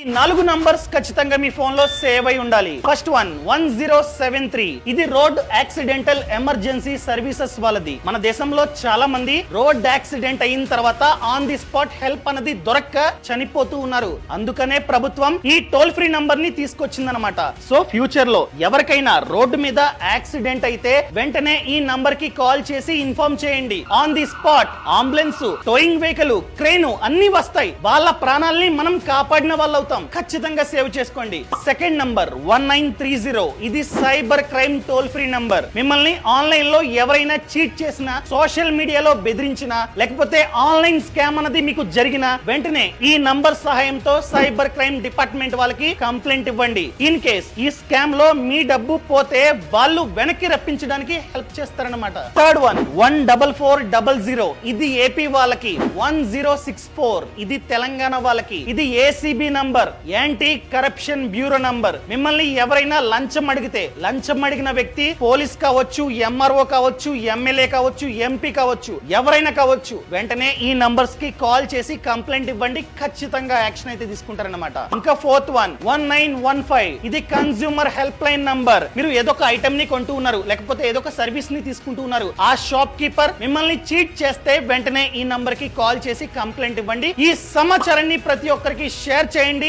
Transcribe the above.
ఈ 4 నంబర్స్ ఖచ్చితంగా మీ ఫోన్ లో సేవ్ అయి ఉండాలి. First one 1073. ఇది రోడ్ యాక్సిడెంటల్ ఎమర్జెన్సీ సర్వీసెస్ వాళ్ళది. మన దేశంలో చాలా మంది రోడ్ యాక్సిడెంట్ అయిన తర్వాత ఆన్ ది స్పాట్ హెల్ప్ అనేది దొరక్క చనిపోతూ ఉన్నారు. అందుకనే ప్రభుత్వం ఈ టోల్ ఫ్రీ నంబర్ ని తీసుకొచ్చిందనమాట. సో ఫ్యూచర్ లో ఎవరికైనా రోడ్డు మీద యాక్సిడెంట్ అయితే వెంటనే ఈ నంబర్ కి కాల్ చేసి ఇన్ఫార్మ్ చేయండి. On the spot ambulance, towing vehicle, crane అన్ని వస్తాయి. వాళ్ళ ప్రాణాలని మనం కాపాడిన వాళ్ళ ఖచ్చితంగా సేవ్ చేసుకోండి. Second number 1930. ఇది cyber crime toll free number. మిమ్మల్ని ఆన్లైన్ లో ఎవరైనా చీట్ చేసినా, సోషల్ మీడియాలో బెదిరించినా, లేకపోతే ఆన్లైన్ స్కామ్ అనేది మీకు జరిగినా వెంటనే ఈ నంబర్ సహాయంతో సైబర్ క్రైమ్ డిపార్ట్మెంట్ వాళ్ళకి కంప్లైంట్ ఇవ్వండి. ఇన్ కేస్ ఈ స్కామ్ లో మీ డబ్బు పోతే వాళ్ళు వెనక్కి రప్పించడానికి హెల్ప్ చేస్తారన్నమాట. Third one 14400. ఇది ఏపీ వాళ్ళకి. 1064. ఇది తెలంగాణ వాళ్ళకి. ఇది ACB number, anti corruption bureau number. మిమ్మల్ని ఎవరైనా లంచం అడిగితే, లంచం అడిగిన వ్యక్తి పోలీస్ కావచ్చు, ఎంఆర్ఓ కావచ్చు, ఎమ్మెల్యే కావచ్చు, ఎంపీ కావచ్చు, ఎవరైనా కావచ్చు, వెంటనే ఈ నంబర్స్ కి కాల్ చేసి కంప్లైంట్ ఇవ్వండి. ఖచ్చితంగా యాక్షన్ అయితే తీసుకుంటారన్నమాట. ఇంకా ఫోర్త్ వన్ 1915. ఇది కన్స్యూమర్ హెల్ప్ లైన్ నంబర్. మీరు ఏదో ఒక ఐటమ్ ని కొంటూ ఉన్నారు, లేకపోతే ఏదో ఒక సర్వీస్ ని తీసుకుంటూ ఉన్నారు. ఆ షాప్ కీపర్ మిమ్మల్ని చీట్ చేస్తే వెంటనే ఈ నంబర్ కి కాల్ చేసి కంప్లైంట్ ఇవ్వండి. ఈ సమాచారాన్ని ప్రతి ఒక్కరికి షేర్ చేయండి.